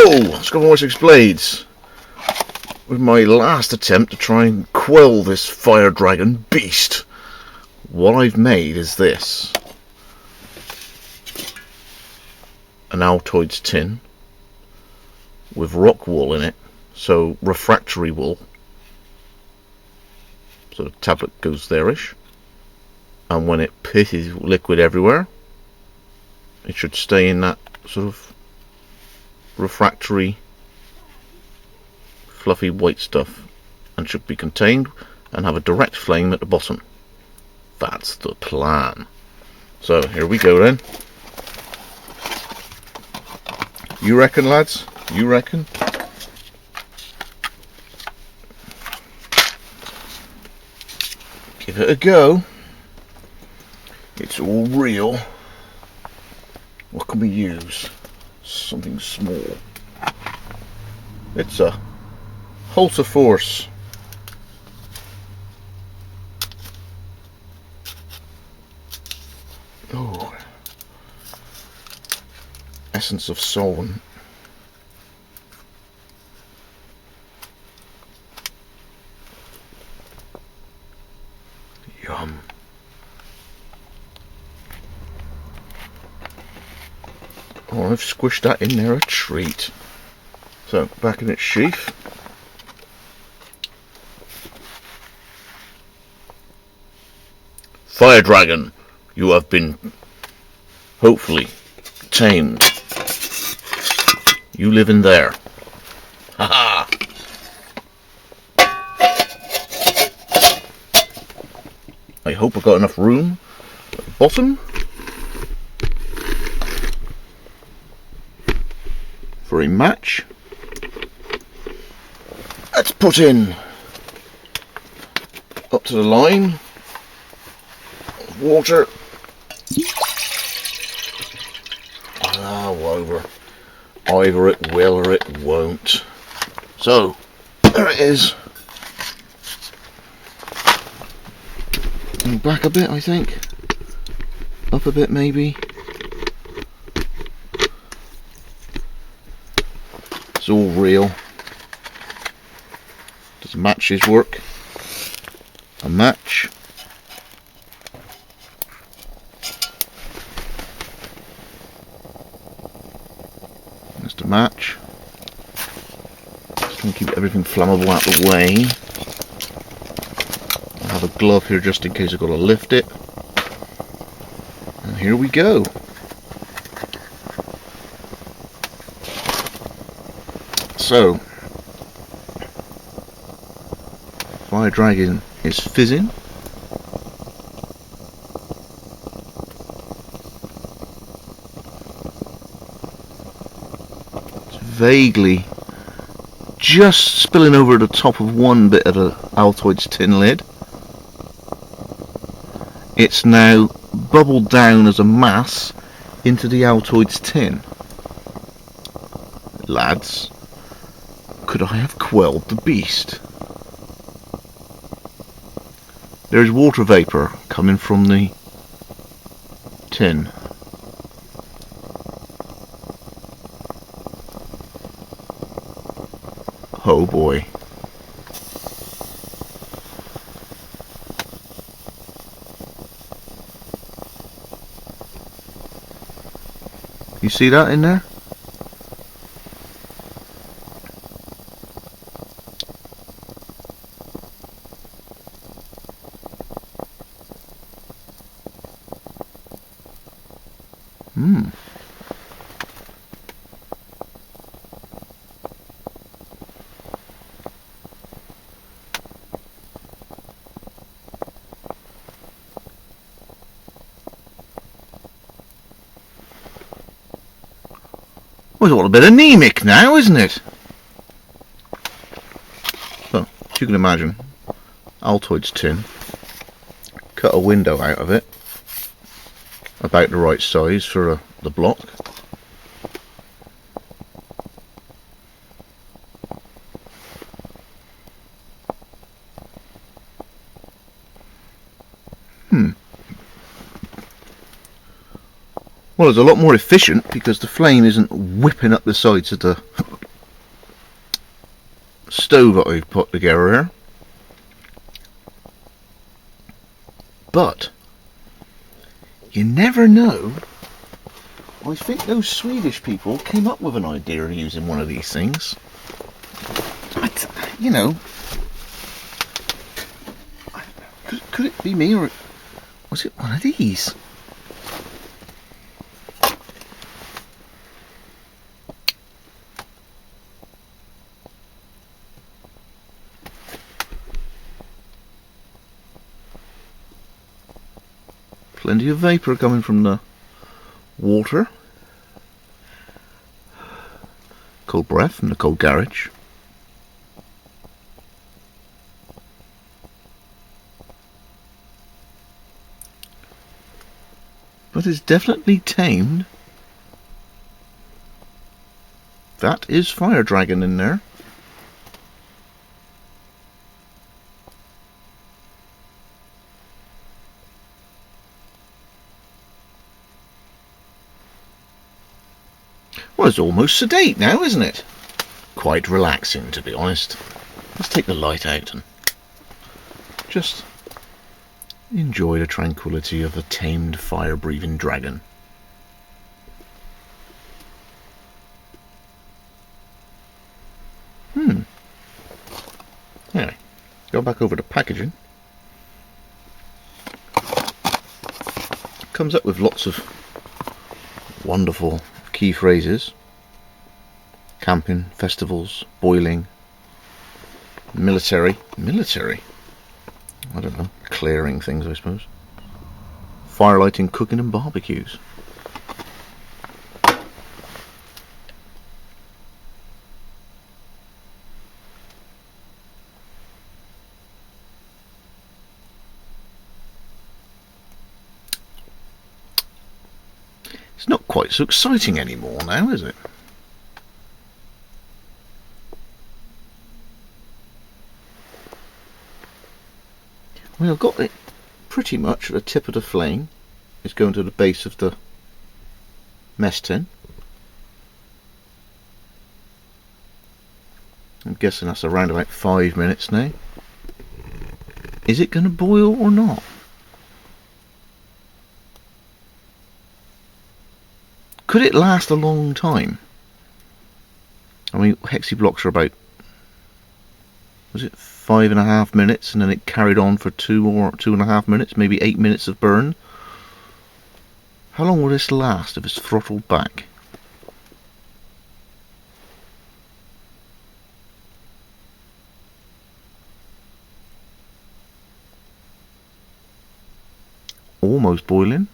Hello, Scotland Wessex Blades. With my last attempt to try and quell this fire dragon beast, what I've made is this: an Altoids tin with rock wool in it, so refractory wool, so the tablet goes there-ish, and when it pisses liquid everywhere, it should stay in that sort of refractory fluffy white stuff and should be contained and have a direct flame at the bottom. That's the plan. So here we go then. You reckon, lads? You reckon? Give it a go. It's all real. What can we use? Something small. It's a halter force. Oh, essence of solvent. Yum. Oh, I've squished that in there a treat. So, back in its sheath. Fire dragon, you have been, hopefully, tamed. You live in there. Haha! I hope I've got enough room at the bottom for a match. Let's put in up to the line water. Either it will or it won't. So there it is. And back a bit, I think. Up a bit, maybe. It's all real. Does matches work? A match. Just a match. Just going to keep everything flammable out of the way. I have a glove here just in case I've got to lift it. And here we go. So, fire dragon is fizzing. It's vaguely just spilling over the top of one bit of the Altoids tin lid. It's now bubbled down as a mass into the Altoids tin. Lads, could I have quelled the beast? There's water vapour coming from the tin. Oh boy. You see that in there? Well, it's all a bit anemic now, isn't it? So, as you can imagine, Altoids tin. Cut a window out of it, about the right size for the block. Well, it's a lot more efficient because the flame isn't whipping up the sides of the stove that I've put together here. But you never know. I think those Swedish people came up with an idea of using one of these things. You know, could it be me, or was it one of these? Plenty of vapour coming from the water. Cold breath from the cold garage. But it's definitely tamed. That is fire dragon in there. Well, it's almost sedate now, isn't it? Quite relaxing, to be honest. Let's take the light out and just enjoy the tranquility of a tamed fire-breathing dragon. Anyway, go back over to packaging. Comes up with lots of wonderful key phrases. Camping, festivals, boiling, military. I don't know, clearing things, I suppose. Firelighting, cooking and barbecues. It's not quite so exciting anymore now, is it? Well, I've got it pretty much at the tip of the flame. It's going to the base of the mess tin. I'm guessing that's around about 5 minutes now. Is it going to boil or not? Could it last a long time? I mean, hexi blocks are about, was it 5.5 minutes, and then it carried on for 2 or 2.5 minutes, maybe 8 minutes of burn. How long will this last if it's throttled back? Almost boiling.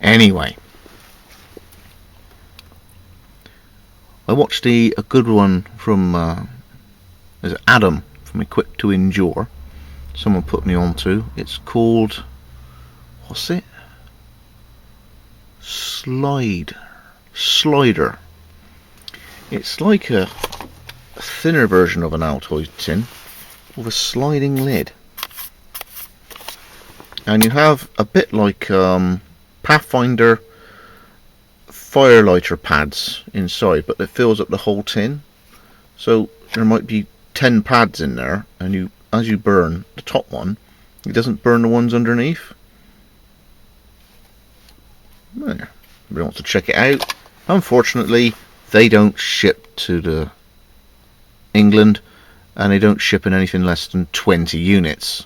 Anyway, I watched a good one from there's Adam from a Quick to Endure. Someone put me onto. It's called, what's it? Slider. It's like a thinner version of an Altoid tin with a sliding lid, and you have a bit like Pathfinder firelighter pads inside, but it fills up the whole tin. So there might be 10 pads in there, and as you burn the top one, it doesn't burn the ones underneath. There. Everybody wants to check it out. Unfortunately, they don't ship to England, and they don't ship in anything less than 20 units,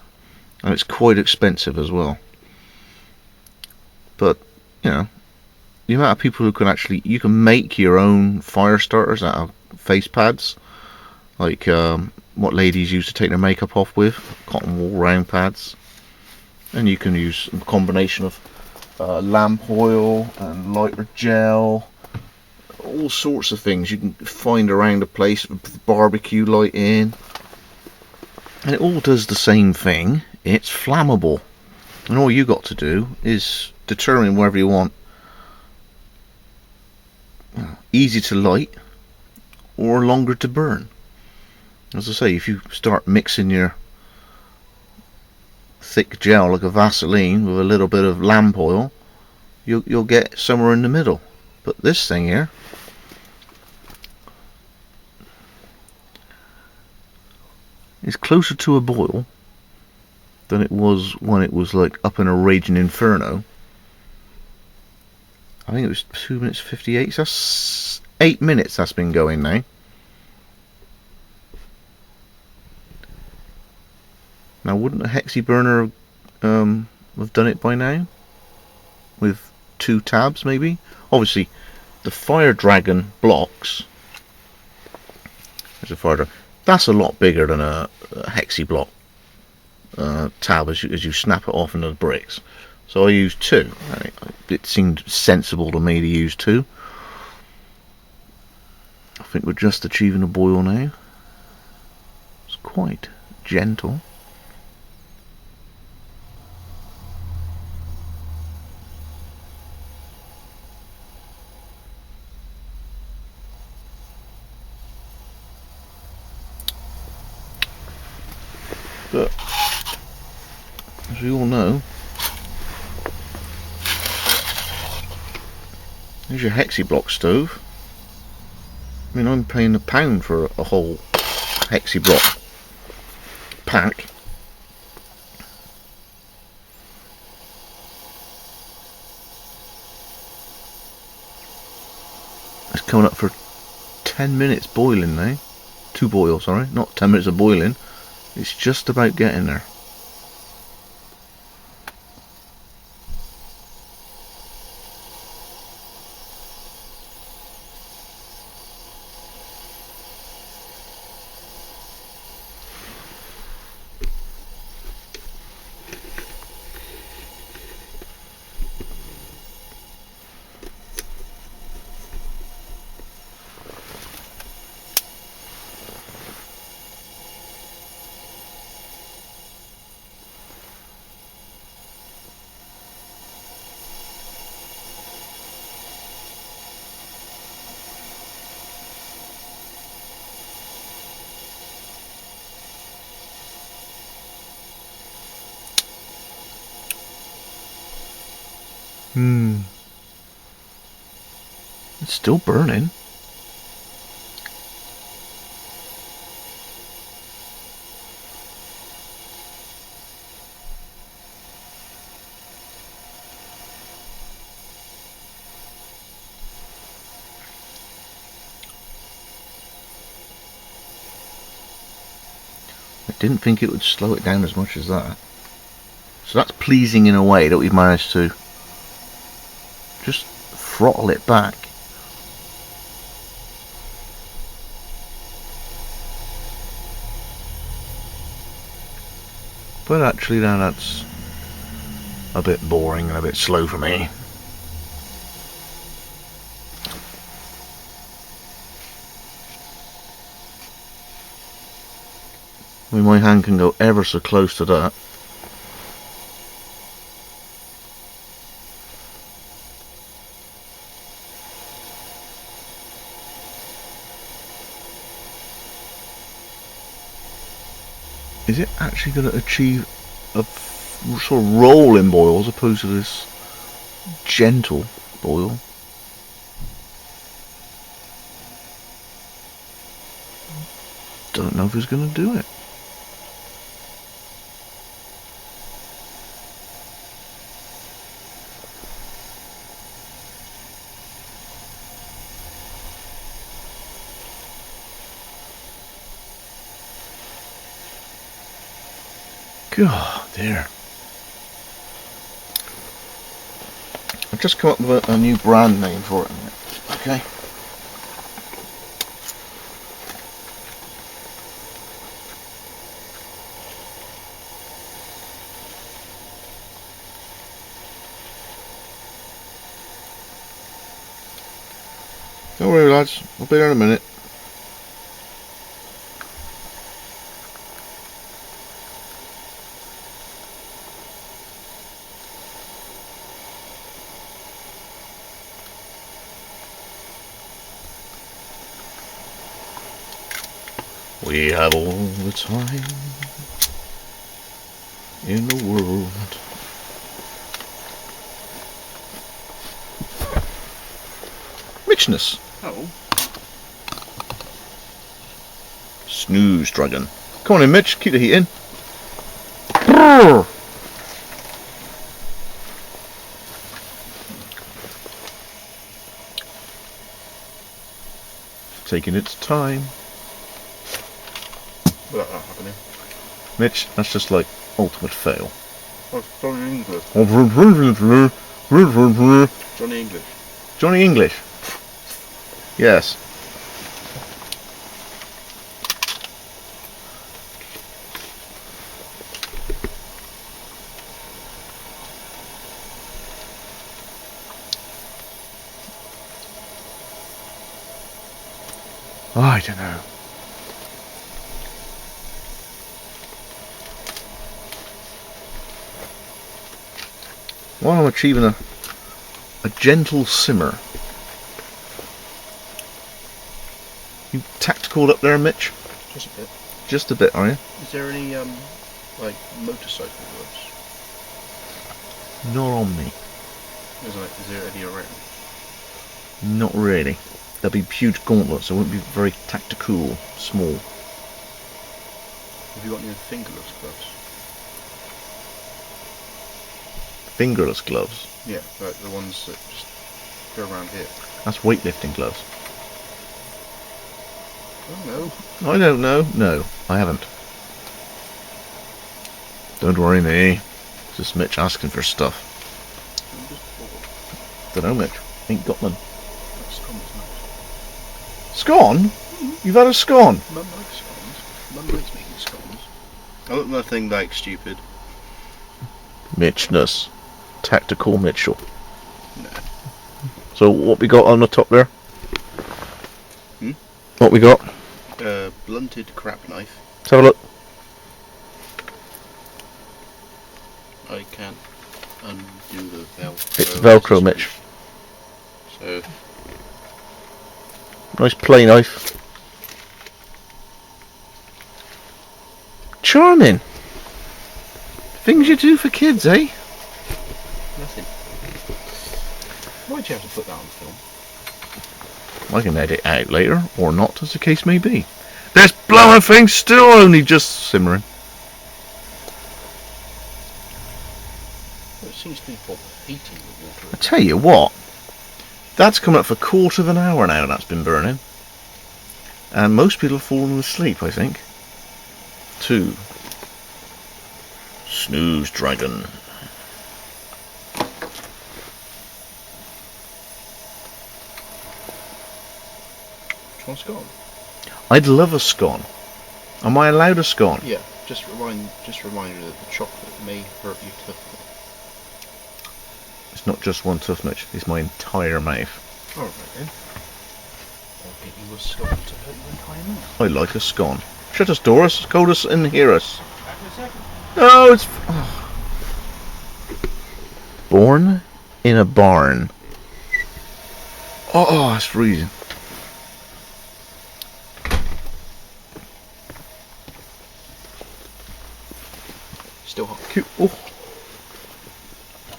and it's quite expensive as well. But, you know, the amount of people who can actually, you can make your own fire starters out of face pads, like what ladies used to take their makeup off with, cotton wool round pads, and you can use a combination of lamp oil and lighter gel, all sorts of things you can find around the place, barbecue lighting, and it all does the same thing. It's flammable, and all you got to do is determine whether you want easy to light or longer to burn. As I say, if you start mixing your thick gel like a Vaseline with a little bit of lamp oil, you'll get somewhere in the middle. But this thing here, is closer to a boil than it was when it was like up in a raging inferno. I think it was 2 minutes 58, so that's 8 minutes that's been going now. Now, wouldn't a hexi burner have done it by now? With 2 tabs, maybe? Obviously, the Fire Dragon blocks. There's a Fire Dragon. That's a lot bigger than a hexi block tab as you snap it off into the bricks. So I used 2. It seemed sensible to me to use 2. I think we're just achieving a boil now. It's quite gentle. But as we all know, there's your hexi block stove. I mean, I'm paying £1 for a whole hexi block pack. It's coming up for 10 minutes boiling now. To boil, sorry, not 10 minutes of boiling. It's just about getting there. It's still burning. I didn't think it would slow it down as much as that. So that's pleasing in a way that we've managed to just throttle it back. But actually now that's a bit boring and a bit slow for me. I mean, my hand can go ever so close to that. Is it actually going to achieve a sort of rolling boil as opposed to this gentle boil? Don't know if it's going to do it. God, dear. I've just come up with a new brand name for it. Okay. Don't worry, lads. I'll be there in a minute. We have all the time in the world. Richness. Oh. Snooze dragon. Come on in, Mitch. Keep the heat in. Brrr. Taking its time. Without that happening. Mitch, that's just like ultimate fail. Oh, Johnny English. Johnny English. Johnny English. Yes. I don't know. While I'm achieving a gentle simmer. You tactical up there, Mitch? Just a bit. Just a bit, are you? Is there any like motorcycle gloves? Not on me. Is there any around? Not really. There'll be huge gauntlets, so it wouldn't be very tactical, small. Have you got any fingerless gloves? Fingerless gloves? Yeah, like the ones that just go around here. That's weightlifting gloves. Oh no. I don't know. No, I haven't. Don't worry me. It's just Mitch asking for stuff. I'm just bored. Don't know, Mitch. Ain't got none. That scone's nice. Scone? You've had a scone? Mum likes scones. Mum likes making scones. I look nothing like stupid. Mitchness. Tactical Mitchell. No. So what we got on the top there? What we got? Blunted crap knife. Let's have a look. I can't undo the Velcro. It's Velcro, Mitch. So, Nice play knife. Charming. Things you do for kids, eh? nothing. Why'd you have to put that on film? I can edit it out later, or not, as the case may be. This blowing thing's still only just simmering. Well, it seems to be heating the water. I tell you what, that's come up for a quarter of an hour now that's been burning. And most people have fallen asleep, I think. 2. Snooze dragon. Do you want a scone? I'd love a scone. Am I allowed a scone? Yeah, just remind you that the chocolate may hurt your tooth. It's not just one tooth, Mitch. It's my entire mouth. Alright then. I'll get you a scone to hurt your entire mouth. I like a scone. Shut us, Doris. Cold us and hear us. Back in a second. No, it's... Born in a barn. Oh, it's freezing. Still hot. Cute. Oh.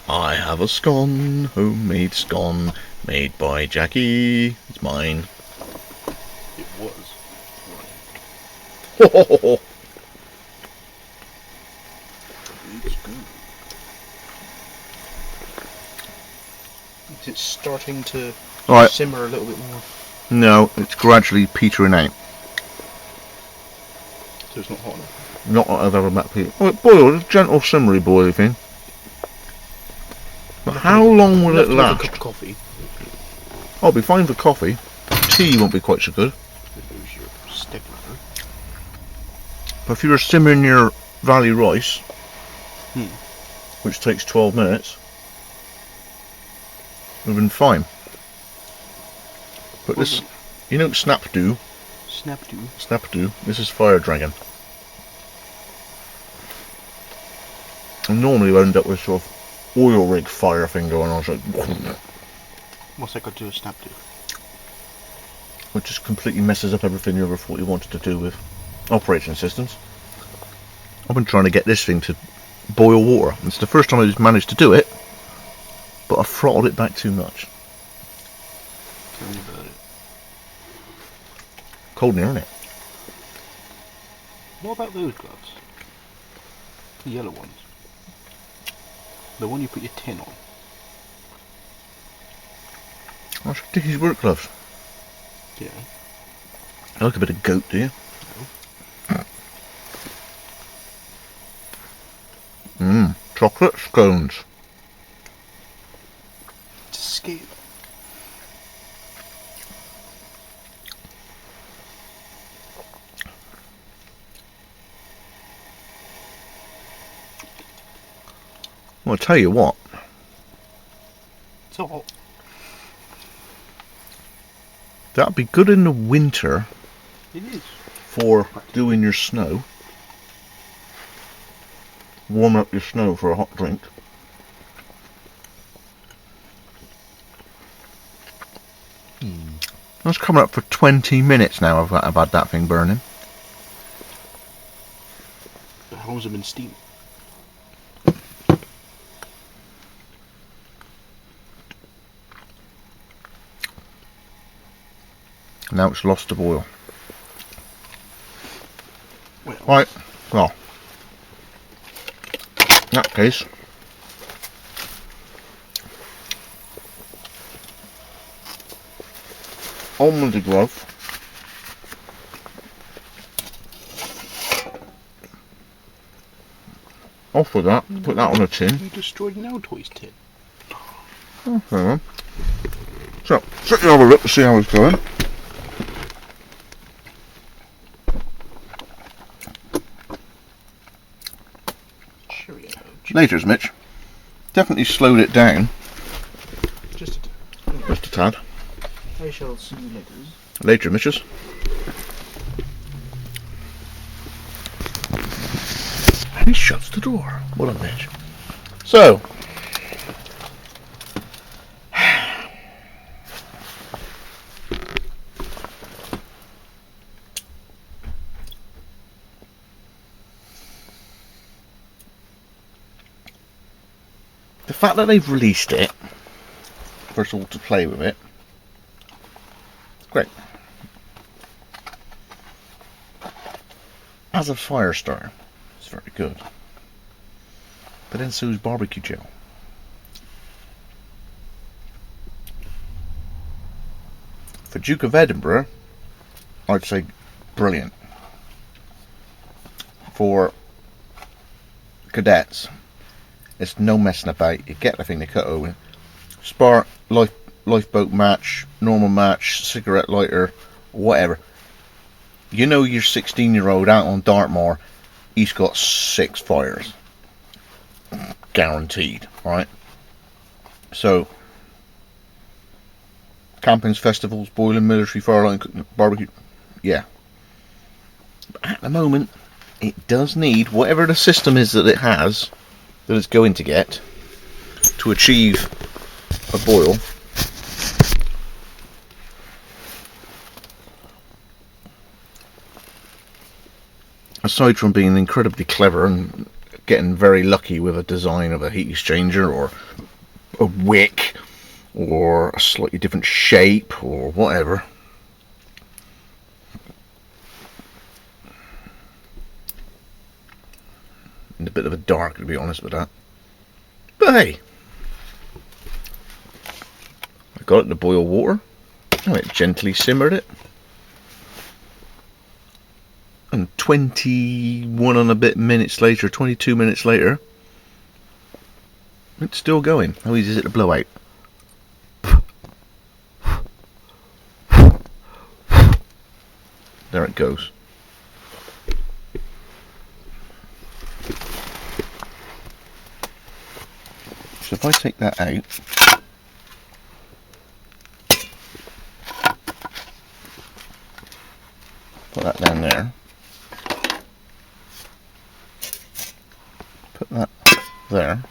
I have a scone, homemade scone, made by Jackie. It's mine. It was. Ho, ho, ho, ho. It's good. Is it starting to simmer a little bit more? No, it's gradually petering out. So it's not hot enough? Not that I've ever met people. Oh, it boiled, a gentle simmery boiling thing. But how long will it last? A cup of coffee. I'll be fine for coffee. Tea won't be quite so good. There's your stick ladder. But if you were simmering your valley rice, which takes 12 minutes, it would have been fine. But this, you know, Snapdo. Snapdo. This is fire dragon. And normally you end up with sort of oil rig fire thing going on, so What's that got to do with Snapdo? which just completely messes up everything you ever thought you wanted to do with operating systems. I've been trying to get this thing to boil water. It's the first time I've managed to do it, but I throttled it back too much. Tell me about it. Cold in here, isn't it? What about those gloves? The yellow ones. The one you put your tin on. That's Dicky's work gloves. Yeah. I like a bit of goat, do you? Chocolate scones. It's a scale. Well, I'll tell you what. It's hot. That'd be good in the winter It is. for doing your snow. Warm up your snow for a hot drink. That's coming up for 20 minutes now. I've had that thing burning. How long's it been steaming? Now it's lost the boil. Well, Right, well, in that case, on with the glove. Off with that, put that on a tin. you destroyed an Altoids tin. Oh, hang on. So, sit you have a look to see how it's going. Cheerio. Later's, Mitch. Definitely slowed it down. Just a tad. Just a tad. I shall see you later. Later, Mitches. And he shuts the door. What a bitch. So, the fact that they've released it for us all to play with it, great. As a fire starter, it's very good. But then so is barbecue gel. For Duke of Edinburgh, I'd say brilliant. For cadets, it's no messing about. You get the thing to cut over. Spark, lifeboat match, normal match, cigarette lighter, whatever. You know your 16-year-old out on Dartmoor, he's got 6 fires. Guaranteed, right? So, campings, festivals, boiling, military, fireline, barbecue, yeah. But at the moment, it does need whatever the system is that it has, that it's going to get, to achieve a boil. Aside from being incredibly clever and getting very lucky with a design of a heat exchanger or a wick or a slightly different shape or whatever, in a bit of a dark, to be honest with that. But hey, I got it to boil water, and it gently simmered it, and 21 and a bit minutes later, 22 minutes later, it's still going. How easy is it to blow out? There it goes. So if I take that out, down there. Put that there.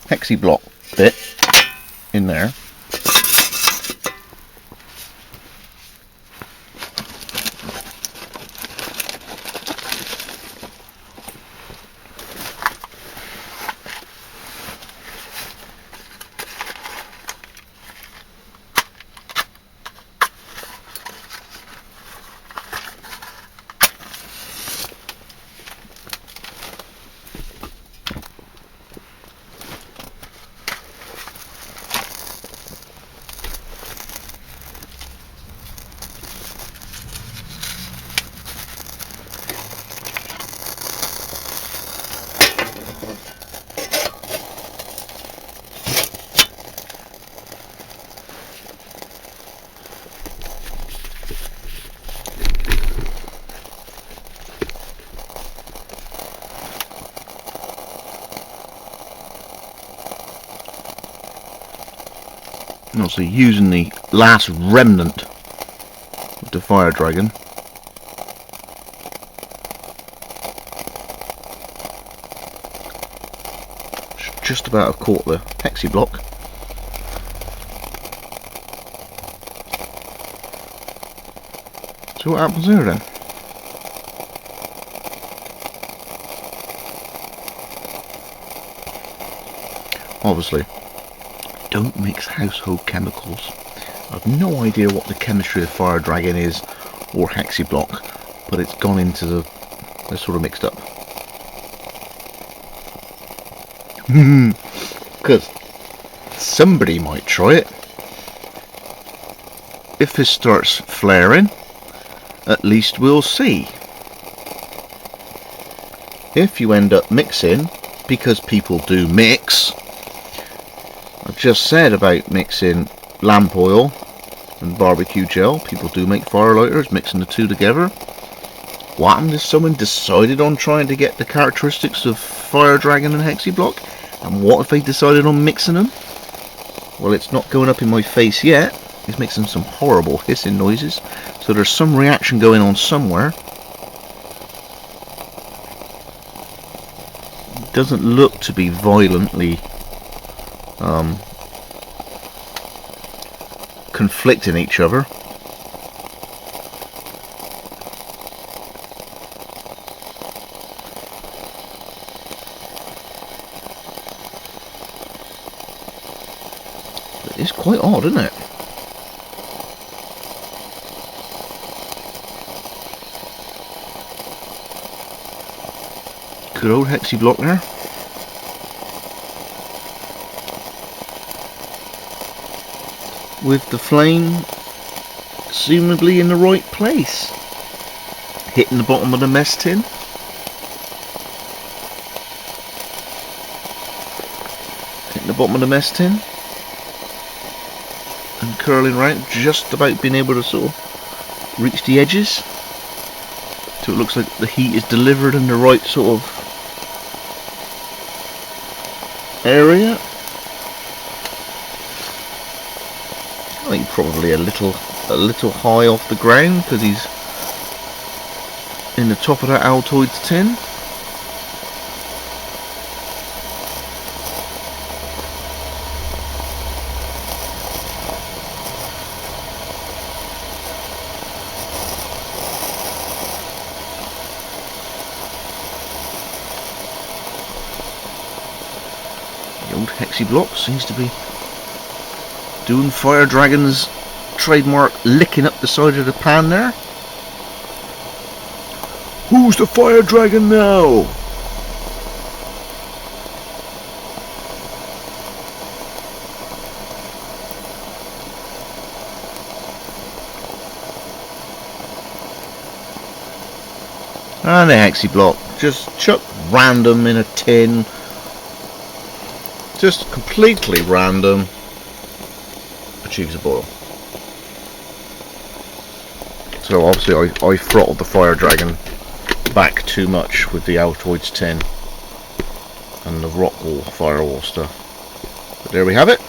Hexi block bit in there. And also using the last remnant of the fire dragon. Just about have caught the hexi block. So what happens there then? Obviously, don't mix household chemicals. I've no idea what the chemistry of fire dragon is or hexi block, but it's gone into the, they're sort of mixed up. Because somebody might try it. If this starts flaring, at least we'll see. If you end up mixing, because people do mix, I've just said about mixing lamp oil and barbecue gel, people do make fire lighters, mixing the two together. What happened if someone decided on trying to get the characteristics of fire dragon and hexi block? And what if they decided on mixing them? Well, it's not going up in my face yet. It's making some horrible hissing noises. So there's some reaction going on somewhere. It doesn't look to be violently conflicting each other. But it's quite odd, isn't it? Good old hexi block there. With the flame assumably in the right place. Hitting the bottom of the mess tin. Hitting the bottom of the mess tin. And curling round, just about being able to sort of reach the edges. So it looks like the heat is delivered in the right sort of area. I think probably a little high off the ground because he's in the top of that Altoids tin. The old hexi block seems to be doing fire dragon's trademark licking up the side of the pan there. Who's the fire dragon now? And the hexi block just chuck random in a tin. Just completely random. Achieves a boil. So obviously I throttled the fire dragon back too much with the Altoids tin. and the rock wall, firewall stuff. But there we have it.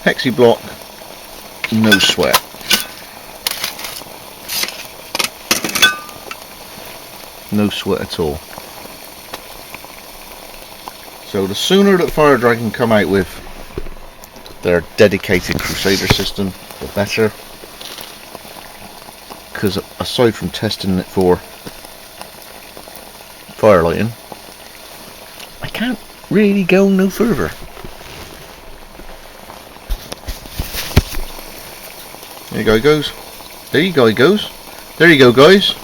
Hexi block, no sweat. No sweat at all. So the sooner that Fire Dragon come out with their dedicated Crusader system, the better. Because aside from testing it for firelighting, I can't really go no further. There you go, goes. There you go, he goes. There you go, guys.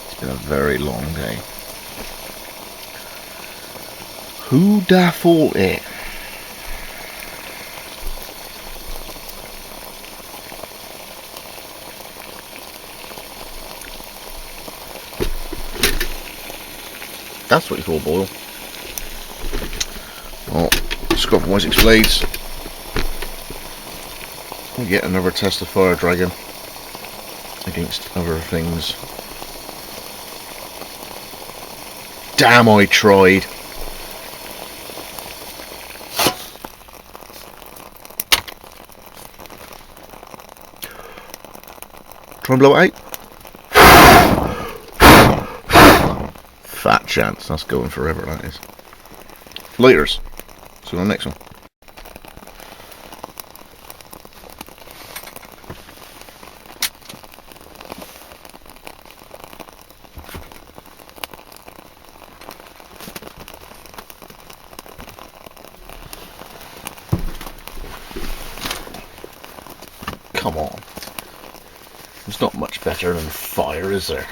It's been a very long day. Who da thought it? That's what you call boil. Oh, scrub from Wessex blades. We get another test of Fire Dragon against other things. Damn, I tried. Try and blow it out. Fat chance. That's going forever, that is. Laters. See you on the next one. Come on. It's not much better than fire, is there?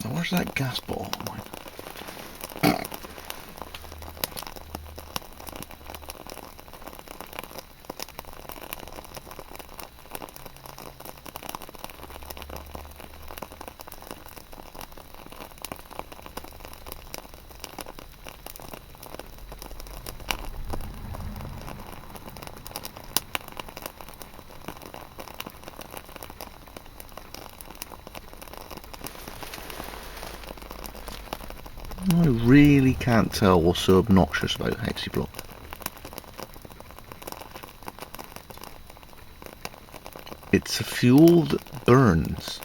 Now, where's that gas ball? I really can't tell what's so obnoxious about Hexi block. It's a fuel that burns.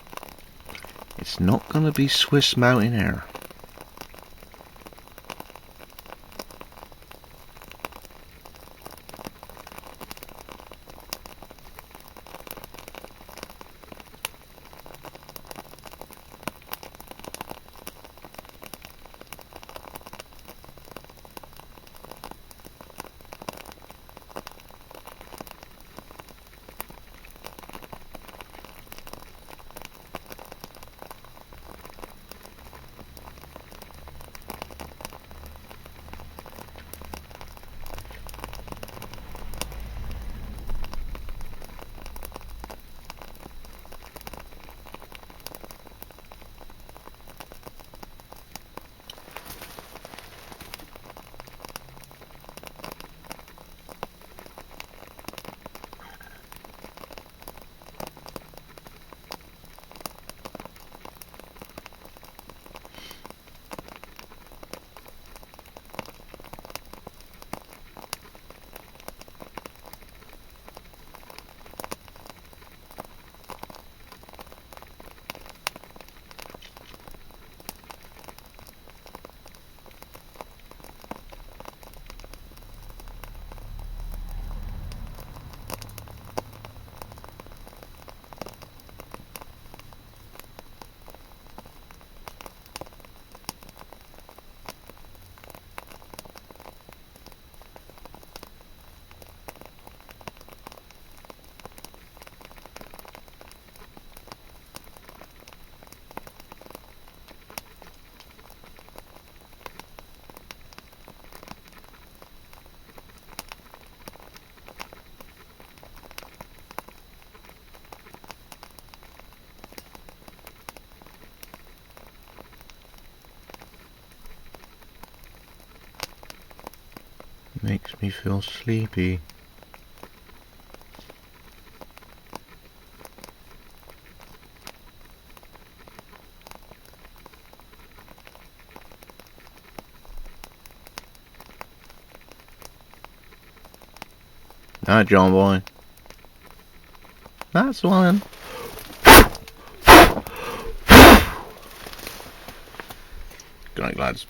It's not going to be Swiss mountain air. Makes me feel sleepy. Alright, John boy. That's one. Good night, lads.